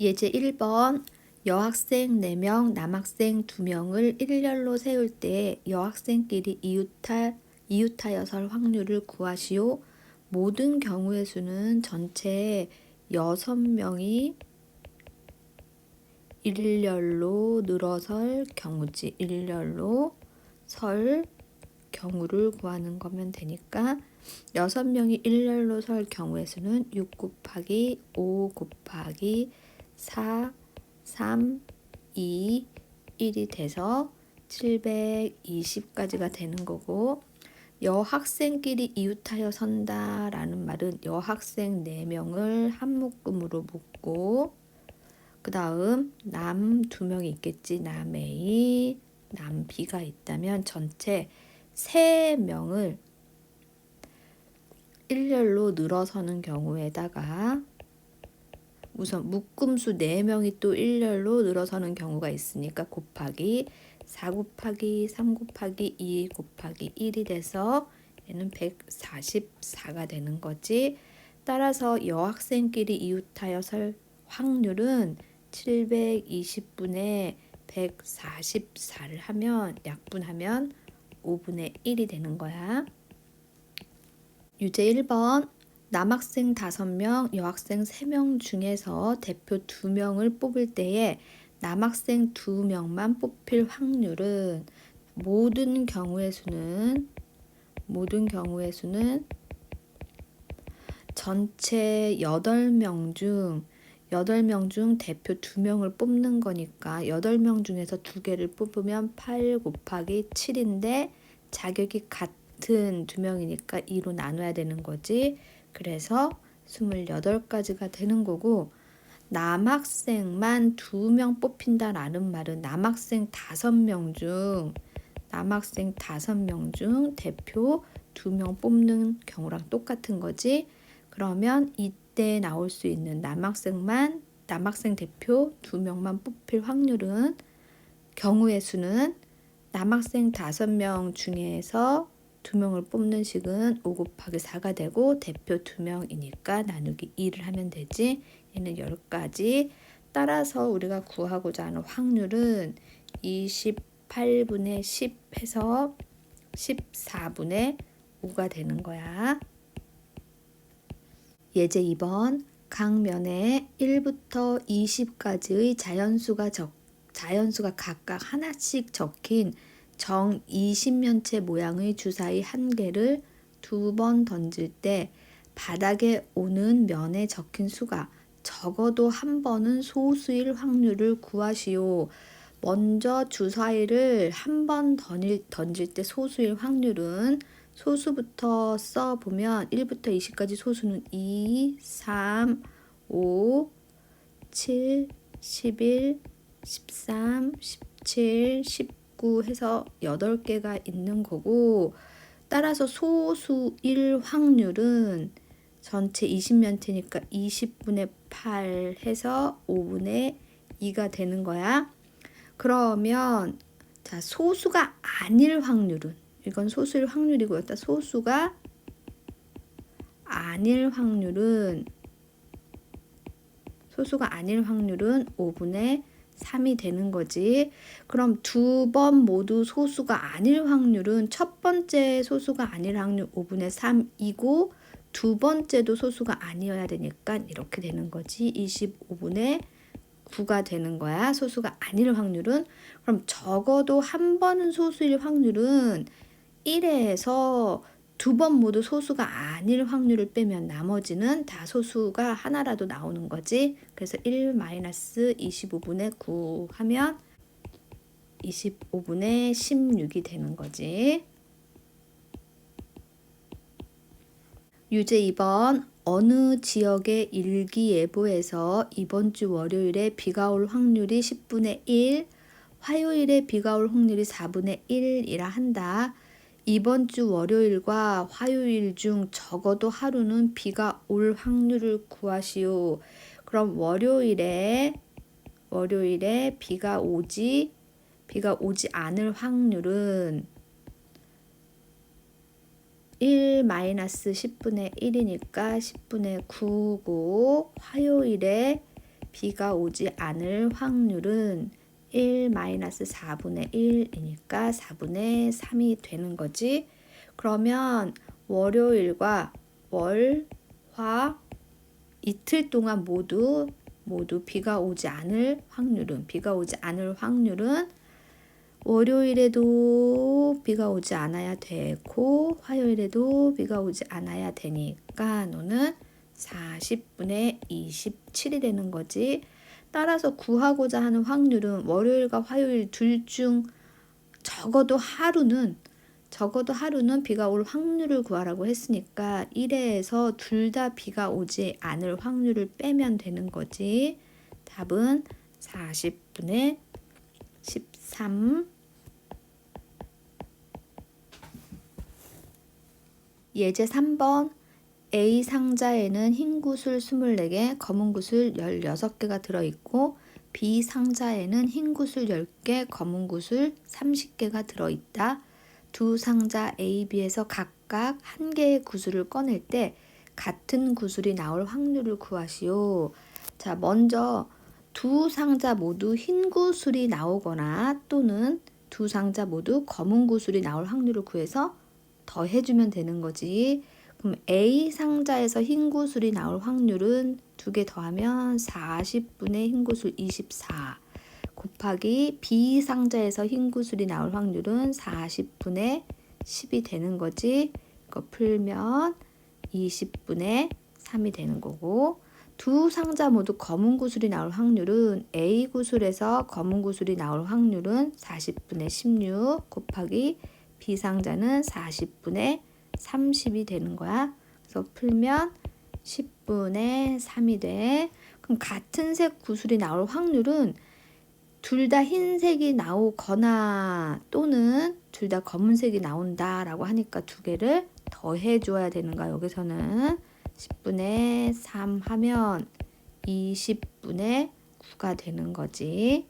예제 1번 여학생 4명, 남학생 2명을 일렬로 세울 때 여학생끼리 이웃하여 설 확률을 구하시오. 모든 경우의 수는 전체 6명이 일렬로 늘어설 경우지. 일렬로 설 경우를 구하는 거면 되니까 6명이 일렬로 설 경우의 수는 6 곱하기 5 곱하기 4, 3, 2, 1이 돼서 720까지가 되는 거고, 여학생끼리 이웃하여 선다라는 말은 여학생 4명을 한 묶음으로 묶고, 그 다음 남 2명이 있겠지. 남 A, 남 B가 있다면 전체 3명을 일렬로 늘어서는 경우에다가 우선 묶음수 4명이 또 일렬로 늘어서는 경우가 있으니까 곱하기 4 곱하기 3 곱하기 2 곱하기 1이 돼서 얘는 144가 되는 거지. 따라서 여학생끼리 이웃하여 설 확률은 720분의 144를 하면 약분하면 5분의 1이 되는 거야. 유제 1번 남학생 5명, 여학생 3명 중에서 대표 2명을 뽑을 때에 남학생 2명만 뽑힐 확률은 모든 경우의 수는 전체 8명 중 대표 2명을 뽑는 거니까 8명 중에서 2개를 뽑으면 8 곱하기 7인데 자격이 같은 2명이니까 2로 나눠야 되는 거지. 그래서 28가지가 되는 거고, 남학생만 2명 뽑힌다라는 말은 남학생 5명 중 대표 2명 뽑는 경우랑 똑같은 거지. 그러면 이때 나올 수 있는 남학생 대표 2명만 뽑힐 확률은 경우의 수는 남학생 5명 중에서 2명을 뽑는 식은 5 곱하기 4가 되고 대표 2명이니까 나누기 2를 하면 되지. 얘는 10가지. 따라서 우리가 구하고자 하는 확률은 28분의 10 해서 14분의 5가 되는 거야. 예제 2번 각 면에 1부터 20까지의 자연수가 각각 하나씩 적힌 정 20면체 모양의 주사위 한 개를 2번 던질 때 바닥에 오는 면에 적힌 수가 적어도 한 번은 소수일 확률을 구하시오. 먼저 주사위를 한 번 던질 때 소수일 확률은 소수부터 써보면 1부터 20까지 소수는 2, 3, 5, 7, 11, 13, 17, 19 해서 8개가 있는 거고, 따라서 소수일 확률은 전체 20면체니까 20분의 8 해서 5분의 2가 되는 거야. 그러면 자, 소수가 아닐 확률은, 이건 소수일 확률이고, 소수가 아닐 확률은 5분의 3이 되는 거지. 그럼 2번 모두 소수가 아닐 확률은 첫 번째 소수가 아닐 확률 5분의 3이고 두 번째도 소수가 아니어야 되니까 이렇게 되는 거지. 25분의 9가 되는 거야. 소수가 아닐 확률은. 그럼 적어도 한 번은 소수일 확률은 1에서 2번 모두 소수가 아닐 확률을 빼면 나머지는 다 소수가 하나라도 나오는 거지. 그래서 1-25분의 9 하면 25분의 16이 되는 거지. 유제 2번 어느 지역의 일기예보에서 이번 주 월요일에 비가 올 확률이 10분의 1, 화요일에 비가 올 확률이 4분의 1이라 한다. 이번 주 월요일과 화요일 중 적어도 하루는 비가 올 확률을 구하시오. 그럼 월요일에 비가 오지 않을 확률은 1-10분의 1이니까 10분의 9고, 화요일에 비가 오지 않을 확률은 1-4분의 1이니까 4분의 3이 되는 거지. 그러면 월요일과 월, 화, 이틀 동안 모두 비가 오지 않을 확률은 월요일에도 비가 오지 않아야 되고 화요일에도 비가 오지 않아야 되니까 너는 40분의 27이 되는 거지. 따라서 구하고자 하는 확률은 월요일과 화요일 둘 중 적어도 하루는 비가 올 확률을 구하라고 했으니까 1회에서 둘 다 비가 오지 않을 확률을 빼면 되는 거지. 답은 40분의 13. 예제 3번. A 상자에는 흰 구슬 24개, 검은 구슬 16개가 들어있고 B 상자에는 흰 구슬 10개, 검은 구슬 30개가 들어있다. 두 상자 A, B에서 각각 한 개의 구슬을 꺼낼 때 같은 구슬이 나올 확률을 구하시오. 자, 먼저 두 상자 모두 흰 구슬이 나오거나 또는 두 상자 모두 검은 구슬이 나올 확률을 구해서 더해주면 되는 거지. 그럼 A 상자에서 흰 구슬이 나올 확률은 2개 더하면 40분의 흰 구슬 24 곱하기 B 상자에서 흰 구슬이 나올 확률은 40분의 10이 되는 거지. 이거 풀면 20분의 3이 되는 거고, 두 상자 모두 검은 구슬이 나올 확률은 A 구슬에서 검은 구슬이 나올 확률은 40분의 16 곱하기 B 상자는 40분의 30이 되는 거야. 그래서 풀면 10분의 3이 돼. 그럼 같은 색 구슬이 나올 확률은 둘 다 흰색이 나오거나 또는 둘 다 검은색이 나온다 라고 하니까 두 개를 더해 줘야 되는 거야. 여기서는 10분의 3 하면 20분의 9가 되는 거지.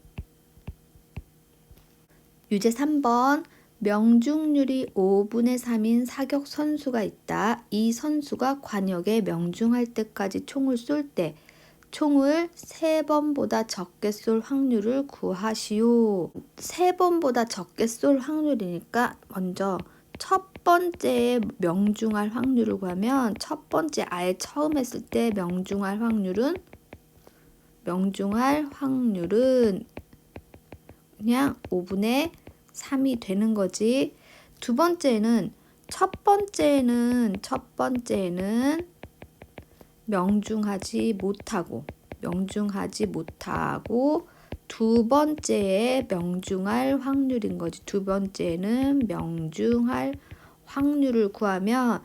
유제 3번. 명중률이 5분의 3인 사격 선수가 있다. 이 선수가 관역에 명중할 때까지 총을 쏠 때 총을 3번보다 적게 쏠 확률을 구하시오. 3번보다 적게 쏠 확률이니까 먼저 첫 번째에 명중할 확률을 구하면 첫 번째 아예 처음 했을 때 명중할 확률은 그냥 5분의 3이 되는 거지. 두 번째는 첫 번째는 명중하지 못하고 두 번째에 명중할 확률인 거지. 두 번째는 명중할 확률을 구하면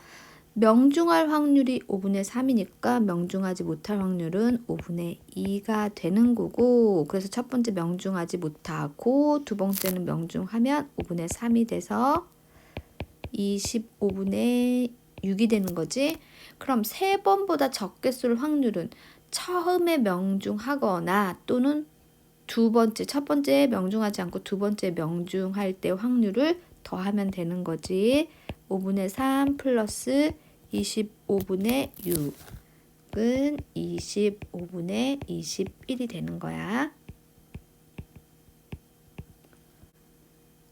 명중할 확률이 5분의 3이니까 명중하지 못할 확률은 5분의 2가 되는 거고, 그래서 첫 번째 명중하지 못하고 두 번째는 명중하면 5분의 3이 돼서 25분의 6이 되는 거지. 그럼 3번보다 적게 쏠 확률은 처음에 명중하거나 또는 첫 번째 명중하지 않고 두 번째 명중할 때 확률을 더하면 되는 거지. 5분의 3 플러스 25분의 6은 25분의 21이 되는 거야.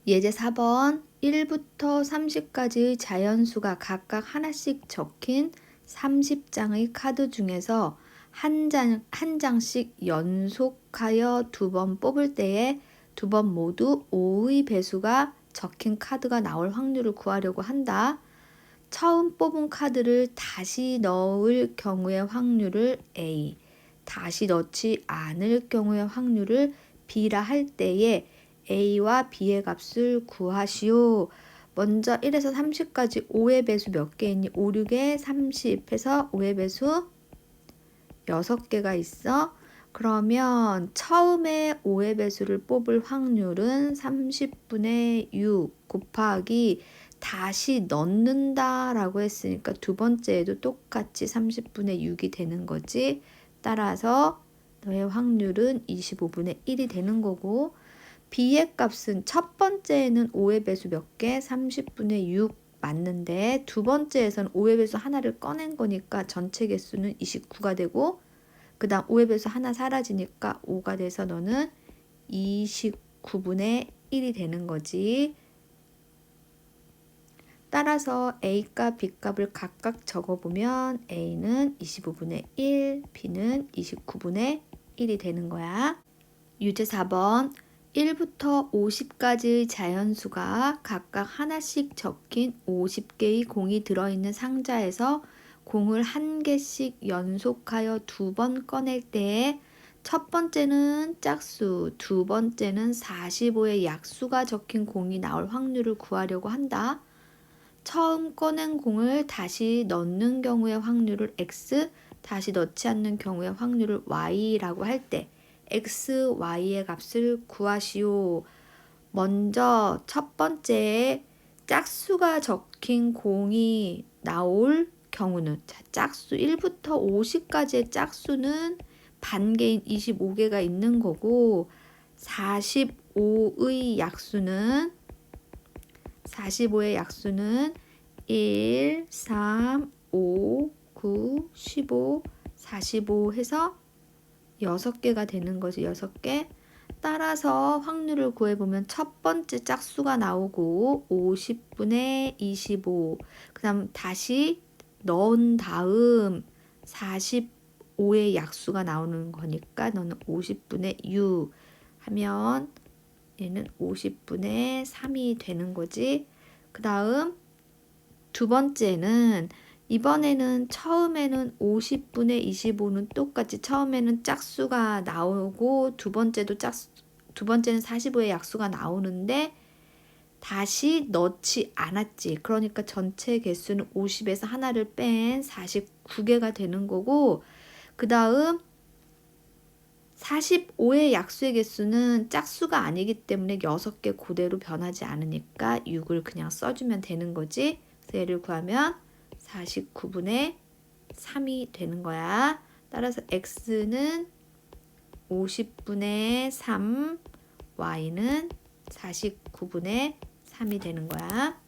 예제 4번. 1부터 30까지의 자연수가 각각 하나씩 적힌 30장의 카드 중에서 한 장씩 연속하여 2번 뽑을 때에 2번 모두 5의 배수가 적힌 카드가 나올 확률을 구하려고 한다. 처음 뽑은 카드를 다시 넣을 경우의 확률을 A, 다시 넣지 않을 경우의 확률을 B라 할 때에 A와 B의 값을 구하시오. 먼저 1에서 30까지 5의 배수 몇 개 있니? 5, 6에 30 해서 5의 배수 6개가 있어. 그러면 처음에 5의 배수를 뽑을 확률은 30분의 6 곱하기 다시 넣는다 라고 했으니까 두 번째에도 똑같이 30분의 6이 되는 거지. 따라서 너의 확률은 25분의 1이 되는 거고, B의 값은 첫 번째에는 5의 배수 몇 개? 30분의 6 맞는데 두 번째에서는 5의 배수 하나를 꺼낸 거니까 전체 개수는 29가 되고 그 다음 5의 배수 하나 사라지니까 5가 돼서 너는 29분의 1이 되는 거지. 따라서 A값, B값을 각각 적어보면 A는 25분의 1, B는 29분의 1이 되는 거야. 유제 4번 1부터 50까지의 자연수가 각각 하나씩 적힌 50개의 공이 들어있는 상자에서 공을 한 개씩 연속하여 2번 꺼낼 때에 첫 번째는 짝수, 두 번째는 45의 약수가 적힌 공이 나올 확률을 구하려고 한다. 처음 꺼낸 공을 다시 넣는 경우의 확률을 X, 다시 넣지 않는 경우의 확률을 Y라고 할 때 X, Y의 값을 구하시오. 먼저 첫 번째 짝수가 적힌 공이 나올 경우는 짝수 1부터 50까지의 짝수는 반개인 25개가 있는 거고 45의 약수는 1, 3, 5, 9, 15, 45 해서 6개가 되는 거지. 6개. 따라서 확률을 구해보면 첫 번째 짝수가 나오고 50분의 25. 그 다음 다시 넣은 다음 45의 약수가 나오는 거니까 너는 50분의 6 하면 얘는 50분의 3이 되는 거지. 그 다음 두 번째는 이번에는 처음에는 50분의 25는 똑같이 처음에는 짝수가 나오고 두 번째는 45의 약수가 나오는데 다시 넣지 않았지. 그러니까 전체 개수는 50에서 하나를 뺀 49개가 되는 거고 그 다음 45의 약수의 개수는 짝수가 아니기 때문에 6개 그대로 변하지 않으니까 6을 그냥 써주면 되는 거지. 그래서 얘를 구하면 49분의 3이 되는 거야. 따라서 X는 50분의 3, Y는 49분의 3이 되는 거야.